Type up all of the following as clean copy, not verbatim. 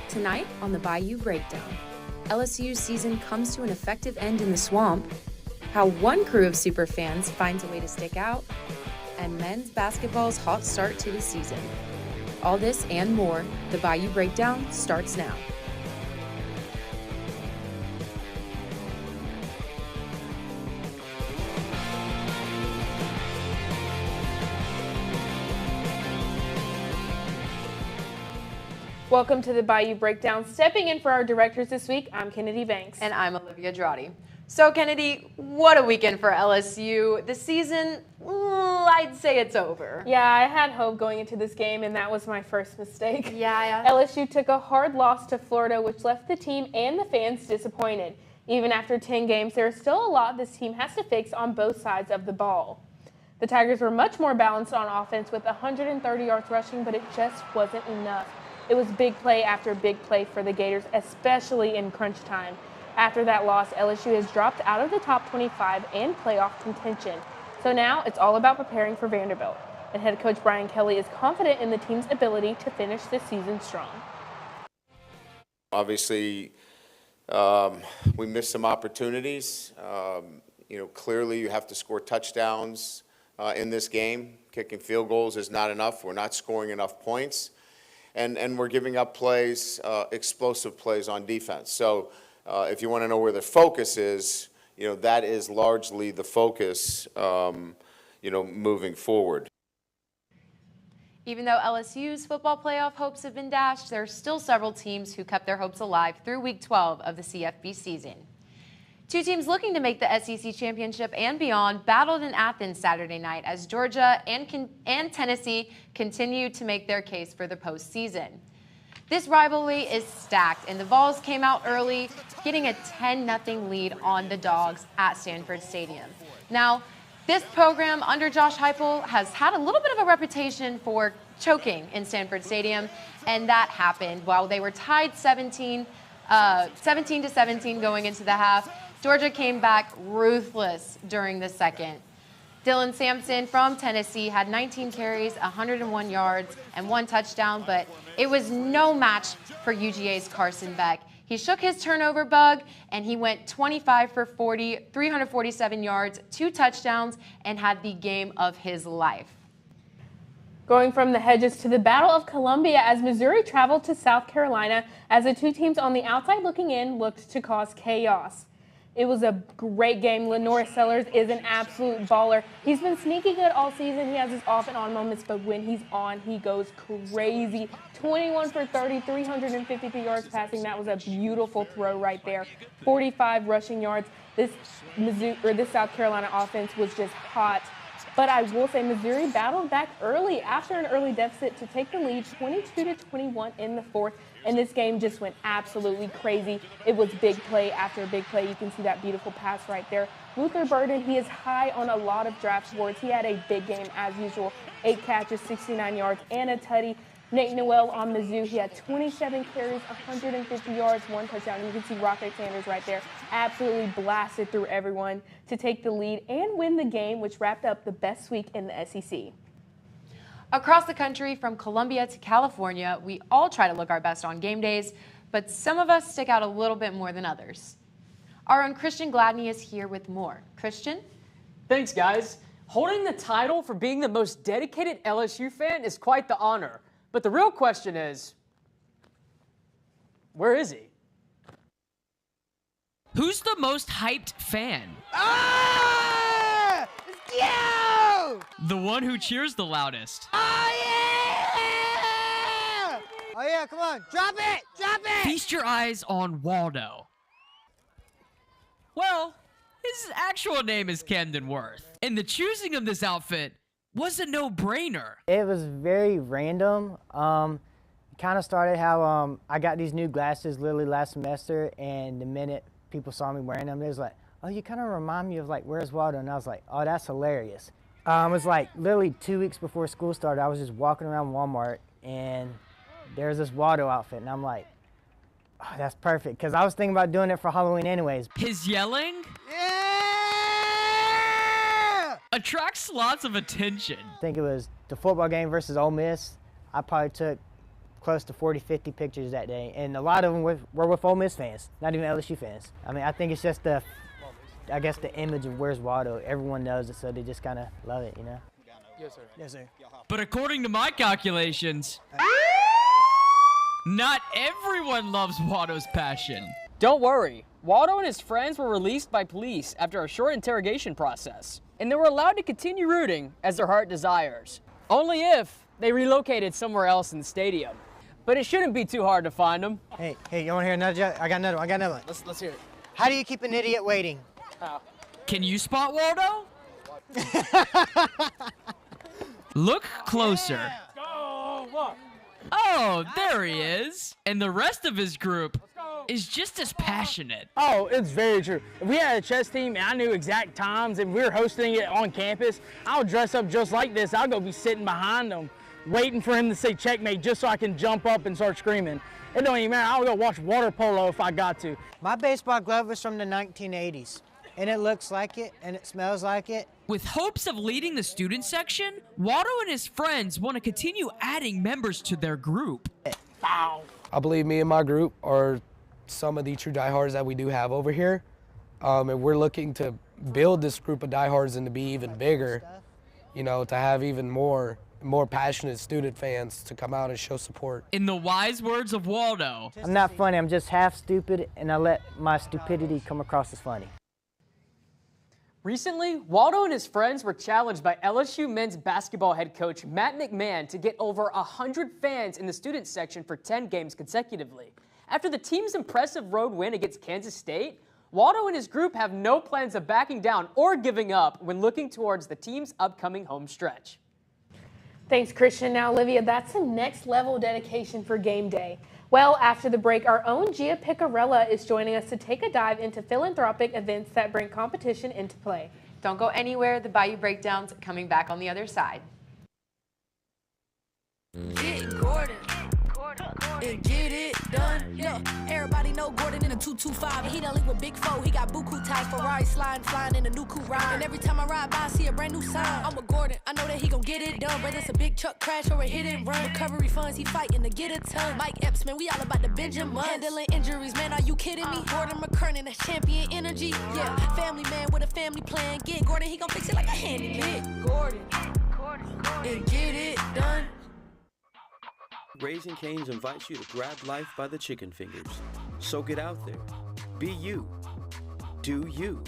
Tonight on the Bayou Breakdown, LSU's season comes to an effective end in the swamp, how one crew of superfans finds a way to stick out, and men's basketball's hot start to the season. All this and more, the Bayou Breakdown starts now. Welcome to the Bayou Breakdown. Stepping in for our directors this week, I'm Kynnedi Banks. And I'm Olivia Drawdy. So, Kynnedi, what a weekend for LSU. The season, I'd say it's over. Yeah, I had hope going into this game, and that was my first mistake. Yeah. LSU took a hard loss to Florida, which left the team and the fans disappointed. Even after 10 games, there is still a lot this team has to fix on both sides of the ball. The Tigers were much more balanced on offense with 130 yards rushing, but it just wasn't enough. It was big play after big play for the Gators, especially in crunch time. After that loss, LSU has dropped out of the top 25 and playoff contention. So now it's all about preparing for Vanderbilt. And head coach Brian Kelly is confident in the team's ability to finish this season strong. Obviously, we missed some opportunities. Clearly you have to score touchdowns in this game. Kicking field goals is not enough. We're not scoring enough points. And we're giving up plays, explosive plays on defense. So if you want to know where the focus is, that is largely the focus, moving forward. Even though LSU's football playoff hopes have been dashed, there are still several teams who kept their hopes alive through Week 12 of the CFB season. Two teams looking to make the SEC championship and beyond battled in Athens Saturday night as Georgia and Tennessee continue to make their case for the postseason. This rivalry is stacked, and the Vols came out early, getting a 10-0 lead on the Dogs at Sanford Stadium. Now, this program under Josh Heupel has had a little bit of a reputation for choking in Sanford Stadium, and that happened while they were tied 17-17 going into the half. Georgia came back ruthless during the second. Dylan Sampson from Tennessee had 19 carries, 101 yards, and 1 touchdown, but it was no match for UGA's Carson Beck. He shook his turnover bug, and he went 25 for 40, 347 yards, 2 touchdowns, and had the game of his life. Going from the hedges to the Battle of Columbia as Missouri traveled to South Carolina as the two teams on the outside looking in looked to cause chaos. It was a great game. Lenore Sellers is an absolute baller. He's been sneaky good all season. He has his off and on moments, but when he's on, he goes crazy. 21 for 30, 353 yards passing. That was a beautiful throw right there. 45 rushing yards. This South Carolina offense was just hot. But I will say Missouri battled back early after an early deficit to take the lead 22-21 in the fourth. And this game just went absolutely crazy. It was big play after big play. You can see that beautiful pass right there. Luther Burden, he is high on a lot of draft boards. He had a big game as usual. 8 catches, 69 yards, and a tutty. Nate Noel on Mizzou, he had 27 carries, 150 yards, 1 touchdown. You can see Rocket Sanders right there absolutely blasted through everyone to take the lead and win the game, which wrapped up the best week in the SEC. Across the country, from Columbia to California, we all try to look our best on game days, but some of us stick out a little bit more than others. Our own Christian Gladney is here with more. Christian? Thanks, guys. Holding the title for being the most dedicated LSU fan is quite the honor. But the real question is, where is he? Who's the most hyped fan? Ah! It's you! The one who cheers the loudest. Oh, yeah! Oh, yeah, come on. Drop it! Drop it! Feast your eyes on Waldo. Well, his actual name is Camden Worth, and the choosing of this outfit was a no-brainer. It was very random. It kind of started how I got these new glasses literally last semester, and the minute people saw me wearing them, they was like, oh, you kind of remind me of like, where's Waldo? And I was like, oh, that's hilarious. It was like literally 2 weeks before school started, I was just walking around Walmart, and there was this Waldo outfit, and I'm like, oh, that's perfect, because I was thinking about doing it for Halloween anyways. His yelling? Yeah! Attracts lots of attention. I think it was the football game versus Ole Miss. I probably took close to 40, 50 pictures that day, and a lot of them were with Ole Miss fans, not even LSU fans. I mean, I think it's just the image of where's Waldo. Everyone knows it, so they just kind of love it, you know? Yes, sir. Yes, sir. But according to my calculations, not everyone loves Waldo's passion. Don't worry, Waldo and his friends were released by police after a short interrogation process, and they were allowed to continue rooting as their heart desires. Only if they relocated somewhere else in the stadium. But it shouldn't be too hard to find them. Hey, you want to hear another joke? I got another one. Let's hear it. How do you keep an idiot waiting? How? Can you spot Waldo? Look closer. Oh, there he is. And the rest of his group is just as passionate. Oh, it's very true. If we had a chess team and I knew exact times and we were hosting it on campus, I would dress up just like this. I'll go be sitting behind them, waiting for him to say checkmate just so I can jump up and start screaming. It don't even matter. I'll go watch water polo if I got to. My baseball glove was from the 1980s, and it looks like it, and it smells like it. With hopes of leading the student section, Waldo and his friends want to continue adding members to their group. Ow. I believe me and my group are some of the true diehards that we do have over here. And we're looking to build this group of diehards and to be even bigger, you know, to have even more passionate student fans to come out and show support. In the wise words of Waldo, I'm not funny, I'm just half stupid, and I let my stupidity come across as funny. Recently, Waldo and his friends were challenged by LSU men's basketball head coach Matt McMahon to get over 100 fans in the student section for 10 games consecutively. After the team's impressive road win against Kansas State, Waldo and his group have no plans of backing down or giving up when looking towards the team's upcoming home stretch. Thanks, Christian. Now, Olivia, that's the next level dedication for game day. Well, after the break, our own Gia Picarella is joining us to take a dive into philanthropic events that bring competition into play. Don't go anywhere. The Bayou Breakdown's coming back on the other side. Get Gordon and get it done. Yeah, everybody know Gordon in a 225. And he done link with Big Four. He got buku ties, Ferrari sliding, flying in a new coupe ride. And every time I ride by, I see a brand new sign. I'm with Gordon. I know that he gon' get it done. Whether it's a big truck crash or a hit and run. Recovery funds, he fighting to get a ton. Mike Epps, man, we all about the Benjamin. Handling injuries, man, are you kidding me? Gordon McKernan, that's champion energy. Yeah, family man with a family plan. Get Gordon, he gon' fix it like a handyman. Get Gordon and get it done. Raising Cane's invites you to grab life by the chicken fingers. So get out there. Be you. Do you.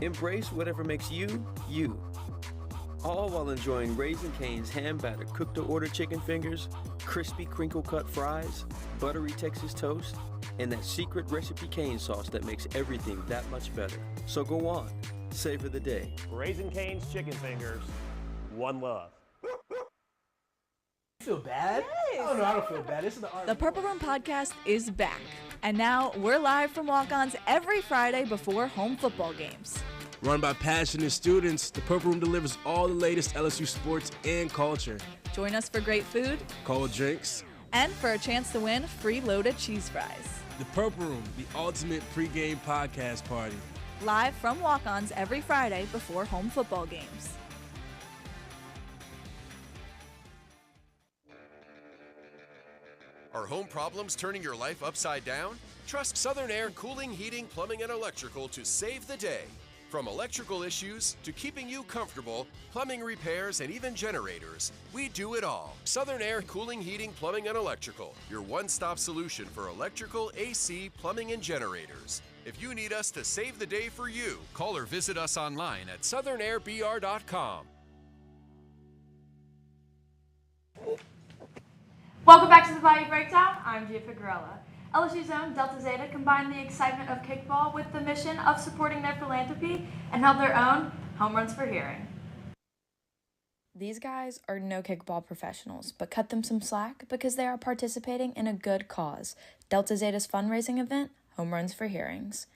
Embrace whatever makes you, you. All while enjoying Raising Cane's hand-battered cooked-to-order chicken fingers, crispy crinkle-cut fries, buttery Texas toast, and that secret recipe cane sauce that makes everything that much better. So go on. Savor the day. Raising Cane's chicken fingers. One love. Feel bad? Yes. Oh no, I don't feel bad. This is The Purple Room podcast is back. And now we're live from walk-ons every Friday before home football games. Run by passionate students, the Purple Room delivers all the latest LSU sports and culture. Join us for great food, cold drinks, and for a chance to win free loaded cheese fries. The Purple Room, the ultimate pregame podcast party. Live from walk-ons every Friday before home football games. Are home problems turning your life upside down? Trust Southern Air Cooling, Heating, Plumbing, and Electrical to save the day. From electrical issues to keeping you comfortable, plumbing repairs, and even generators, we do it all. Southern Air Cooling, Heating, Plumbing, and Electrical, your one-stop solution for electrical, AC, plumbing, and generators. If you need us to save the day for you, call or visit us online at southernairbr.com. Welcome back to the Bayou Breakdown. I'm Gia Picarella. LSU's own Delta Zeta combined the excitement of kickball with the mission of supporting their philanthropy and held their own Home Runs for Hearing. These guys are no kickball professionals, but cut them some slack because they are participating in a good cause, Delta Zeta's fundraising event, Home Runs for Hearings.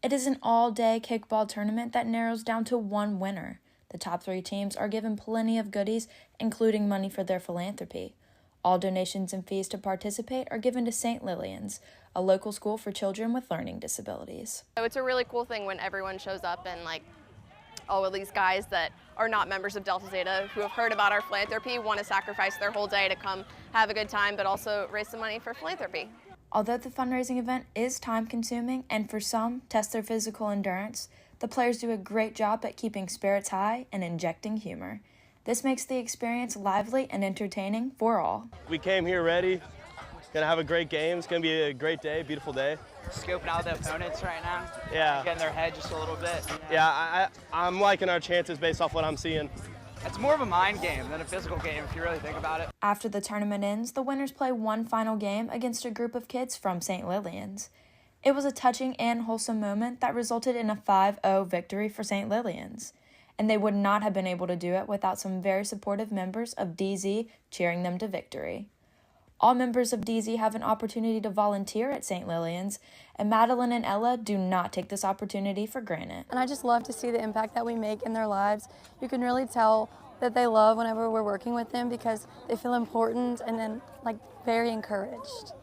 It is an all-day kickball tournament that narrows down to one winner. The top 3 teams are given plenty of goodies, including money for their philanthropy. All donations and fees to participate are given to St. Lillian's, a local school for children with learning disabilities. So it's a really cool thing when everyone shows up and all of these guys that are not members of Delta Zeta who have heard about our philanthropy want to sacrifice their whole day to come have a good time, but also raise some money for philanthropy. Although the fundraising event is time-consuming and for some test their physical endurance, the players do a great job at keeping spirits high and injecting humor. This makes the experience lively and entertaining for all. We came here ready. Gonna have a great game. It's gonna be a great day, beautiful day. Scoping out the opponents right now. Yeah. Getting their head just a little bit. Yeah, I'm liking our chances based off what I'm seeing. It's more of a mind game than a physical game if you really think about it. After the tournament ends, the winners play one final game against a group of kids from St. Lillian's. It was a touching and wholesome moment that resulted in a 5-0 victory for St. Lillian's, and they would not have been able to do it without some very supportive members of DZ cheering them to victory. All members of DZ have an opportunity to volunteer at St. Lillian's, and Madeline and Ella do not take this opportunity for granted. And I just love to see the impact that we make in their lives. You can really tell that they love whenever we're working with them because they feel important and then like very encouraged.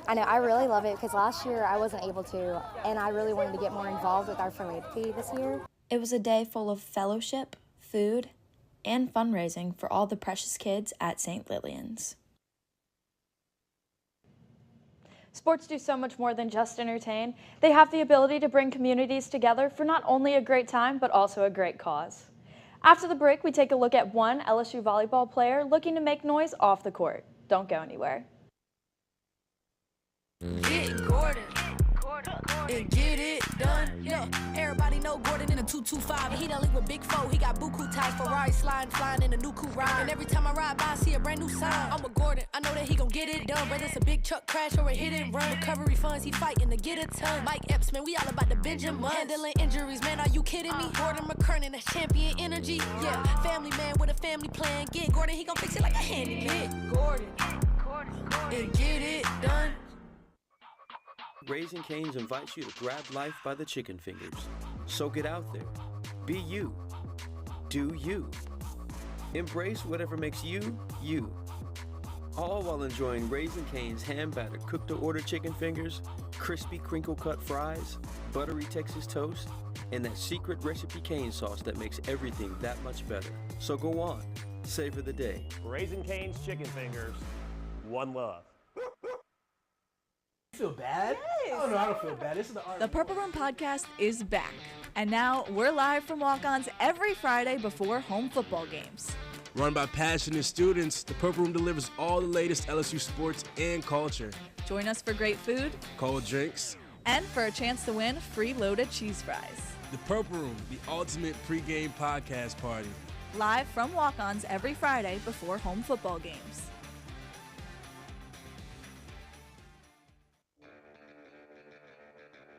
I know, I really love it because last year I wasn't able to, and I really wanted to get more involved with our philanthropy this year. It was a day full of fellowship, food, and fundraising for all the precious kids at St. Lillian's. Sports do so much more than just entertain. They have the ability to bring communities together for not only a great time, but also a great cause. After the break, we take a look at one LSU volleyball player looking to make noise off the court. Don't go anywhere. Get Gordon and get it done. Yeah, everybody know Gordon in a 225. He done link with Big Four. He got buku ties, Ferrari sliding, flying in a new coupe ride. And every time I ride by, I see a brand new sign. I'm a Gordon. I know that he gon' get it done. Whether it's a big truck crash or a hit and run, recovery funds he fighting to get a ton. Mike Epps, man, we all about the Benjamin. Handling injuries, man, are you kidding me? Gordon McKernan, that's champion energy. Yeah, family man with a family plan. Get Gordon, he gon' fix it like a handyman. Get Gordon and get it done. Raising Cane's invites you to grab life by the chicken fingers. So get out there. Be you. Do you. Embrace whatever makes you, you. All while enjoying Raising Cane's hand-battered cooked-to-order chicken fingers, crispy crinkle-cut fries, buttery Texas toast, and that secret recipe cane sauce that makes everything that much better. So go on. Savor the day. Raising Cane's chicken fingers. One love. Feel bad? Yes. Oh no, I don't feel bad. This is the art. The Purple Room podcast is back. And now we're live from walk-ons every Friday before home football games. Run by passionate students, the Purple Room delivers all the latest LSU sports and culture. Join us for great food, Cold drinks, and for a chance to win free loaded cheese fries. The Purple Room, the ultimate pregame podcast party. Live from walk-ons every Friday before home football games.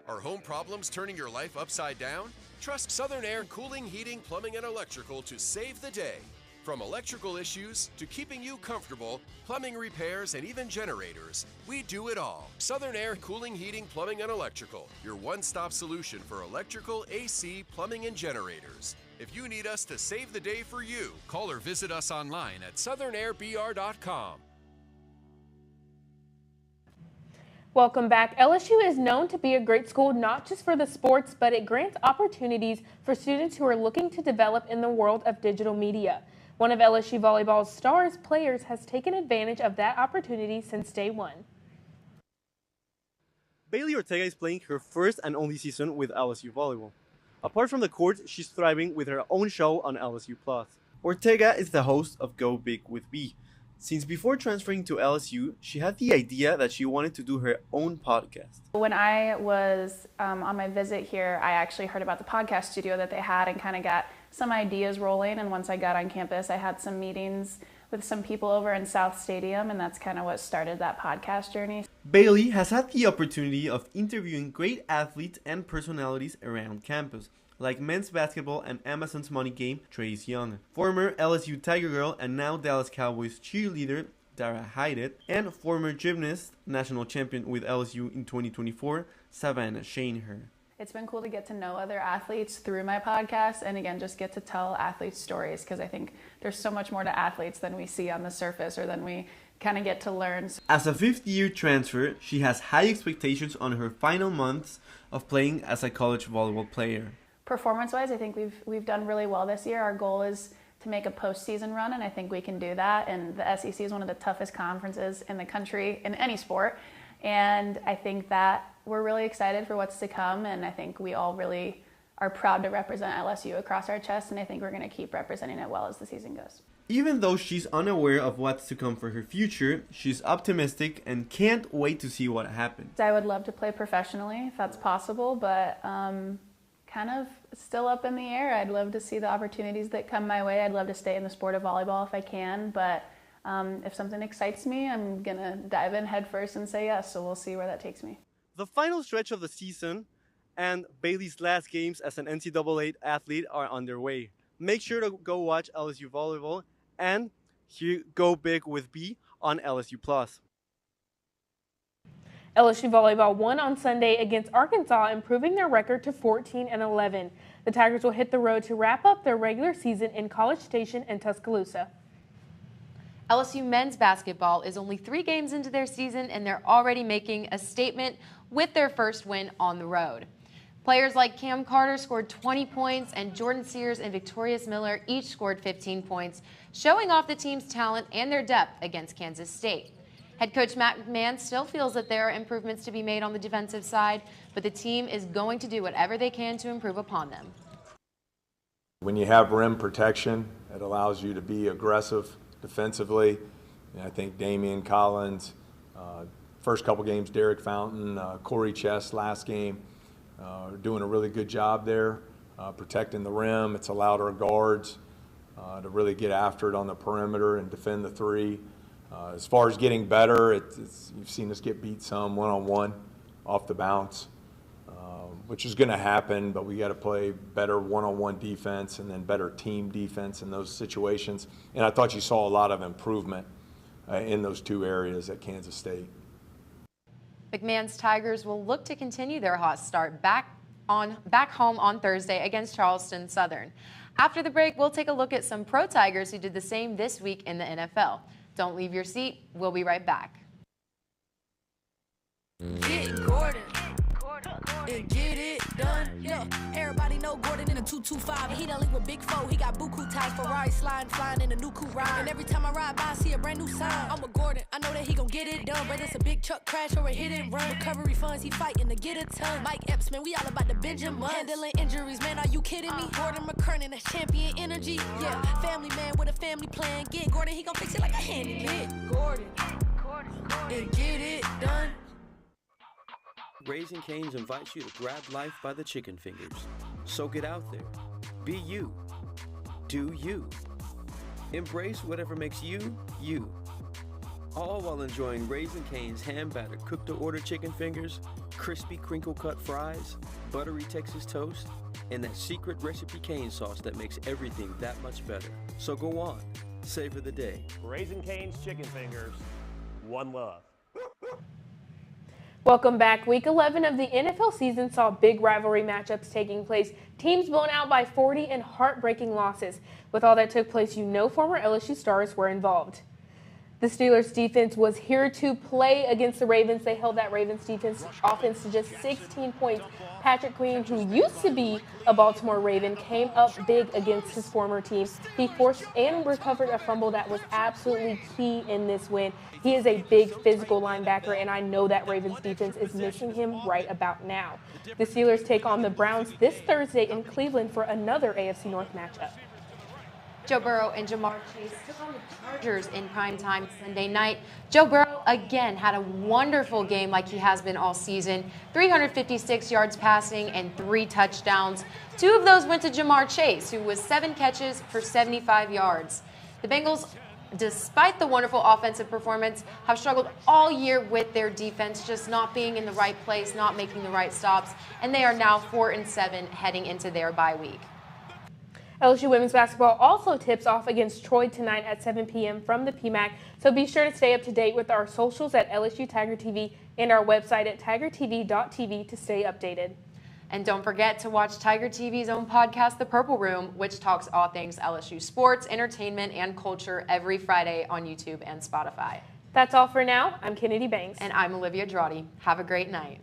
Are home problems turning your life upside down? Trust Southern Air Cooling, Heating, Plumbing, and Electrical to save the day. From electrical issues to keeping you comfortable, plumbing repairs, and even generators, we do it all. Southern Air Cooling, Heating, Plumbing, and Electrical, your one-stop solution for electrical, AC, plumbing, and generators. If you need us to save the day for you, call or visit us online at southernairbr.com. Welcome back. LSU is known to be a great school not just for the sports, but it grants opportunities for students who are looking to develop in the world of digital media. One of LSU volleyball's stars players has taken advantage of that opportunity since day one. Bailey Ortega is playing her first and only season with LSU volleyball. Apart from the court, she's thriving with her own show on LSU+. Ortega is the host of Go Big with B. Since before transferring to LSU, she had the idea that she wanted to do her own podcast. When I was on my visit here, I actually heard about the podcast studio that they had and kind of got some ideas rolling. And once I got on campus, I had some meetings with some people over in South Stadium, and that's kind of what started that podcast journey. Bailey has had the opportunity of interviewing great athletes and personalities around campus, like men's basketball and Amazon's money game, Trace Young, former LSU Tiger Girl and now Dallas Cowboys cheerleader, Dara Hydet, and former gymnast, national champion with LSU in 2024, Savannah Shaneher. It's been cool to get to know other athletes through my podcast and again, just get to tell athletes stories because I think there's so much more to athletes than we see on the surface or than we kind of get to learn. As a fifth-year transfer, she has high expectations on her final months of playing as a college volleyball player. performance-wise, I think we've done really well this year. Our goal is to make a postseason run, and I think we can do that. And the SEC is one of the toughest conferences in the country in any sport. And I think that we're really excited for what's to come, and I think we all really are proud to represent LSU across our chest, and I think we're going to keep representing it well as the season goes. Even though she's unaware of what's to come for her future, she's optimistic and can't wait to see what happens. I would love to play professionally if that's possible, but kind of still up in the air. I'd love to see the opportunities that come my way. I'd love to stay in the sport of volleyball if I can, but if something excites me, I'm going to dive in head first and say yes, so we'll see where that takes me. The final stretch of the season and Bailey's last games as an NCAA athlete are underway. Make sure to go watch LSU Volleyball and go big with B on LSU+. LSU Volleyball won on Sunday against Arkansas, improving their record to 14-11. The Tigers will hit the road to wrap up their regular season in College Station and Tuscaloosa. LSU men's basketball is only 3 games into their season, and they're already making a statement with their first win on the road. Players like Cam Carter scored 20 points, and Jordan Sears and Victorious Miller each scored 15 points, showing off the team's talent and their depth against Kansas State. Head coach Matt McMahon still feels that there are improvements to be made on the defensive side, but the team is going to do whatever they can to improve upon them. When you have rim protection, it allows you to be aggressive defensively. And I think Damian Collins, first couple games, Derek Fountain, Corey Chess last game, are doing a really good job there, protecting the rim. It's allowed our guards to really get after it on the perimeter and defend the three. As far as getting better, you've seen us get beat some one-on-one off the bounce, which is going to happen, but we got to play better one-on-one defense and then better team defense in those situations. And I thought you saw a lot of improvement in those 2 areas at Kansas State. McMahon's Tigers will look to continue their hot start back home on Thursday against Charleston Southern. After the break, we'll take a look at some pro Tigers who did the same this week in the NFL. Don't leave your seat. We'll be right back. Get Gordon and get it done. Yeah, everybody know Gordon in a 225. He done link with Big Foe. He got buku ties, Ferrari sliding, flying in a new coupe ride. And every time I ride by, I see a brand new sign. I'm a Gordon. I know that he gon' get it done. Whether it's a big truck crash or a hit and run, recovery funds, he fighting to get a ton. Mike Epps, man, we all about the Benjamin. Handling injuries, man, are you kidding me? Gordon McKernan, that's champion energy. Yeah, family man with a family plan. Get Gordon, he gon' fix it like a handyman. Get Gordon and get it done. Raising Cane's invites you to grab life by the chicken fingers. So get out there. Be you. Do you. Embrace whatever makes you, you. All while enjoying Raising Cane's hand-battered cooked-to-order chicken fingers, crispy crinkle-cut fries, buttery Texas toast, and that secret recipe cane sauce that makes everything that much better. So go on. Savor the day. Raising Cane's chicken fingers. One love. Welcome back. Week 11 of the NFL season saw big rivalry matchups taking place. Teams blown out by 40 and heartbreaking losses. With all that took place, you know former LSU stars were involved. The Steelers defense was here to play against the Ravens. They held that Ravens defense offense to just 16 points. Patrick Queen, who used to be a Baltimore Raven, came up big against his former team. He forced and recovered a fumble that was absolutely key in this win. He is a big physical linebacker, and I know that Ravens defense is missing him right about now. The Steelers take on the Browns this Thursday in Cleveland for another AFC North matchup. Joe Burrow and Jamar Chase took on the Chargers in primetime Sunday night. Joe Burrow again had a wonderful game like he has been all season. 356 yards passing and 3 touchdowns. 2 of those went to Jamar Chase, who was 7 catches for 75 yards. The Bengals, despite the wonderful offensive performance, have struggled all year with their defense, just not being in the right place, not making the right stops, and they are now 4-7 heading into their bye week. LSU women's basketball also tips off against Troy tonight at 7 p.m. from the PMAC, so be sure to stay up to date with our socials at LSU Tiger TV and our website at tigertv.tv to stay updated. And don't forget to watch Tiger TV's own podcast, The Purple Room, which talks all things LSU sports, entertainment, and culture every Friday on YouTube and Spotify. That's all for now. I'm Kynnedi Banks. And I'm Olivia Drawdy. Have a great night.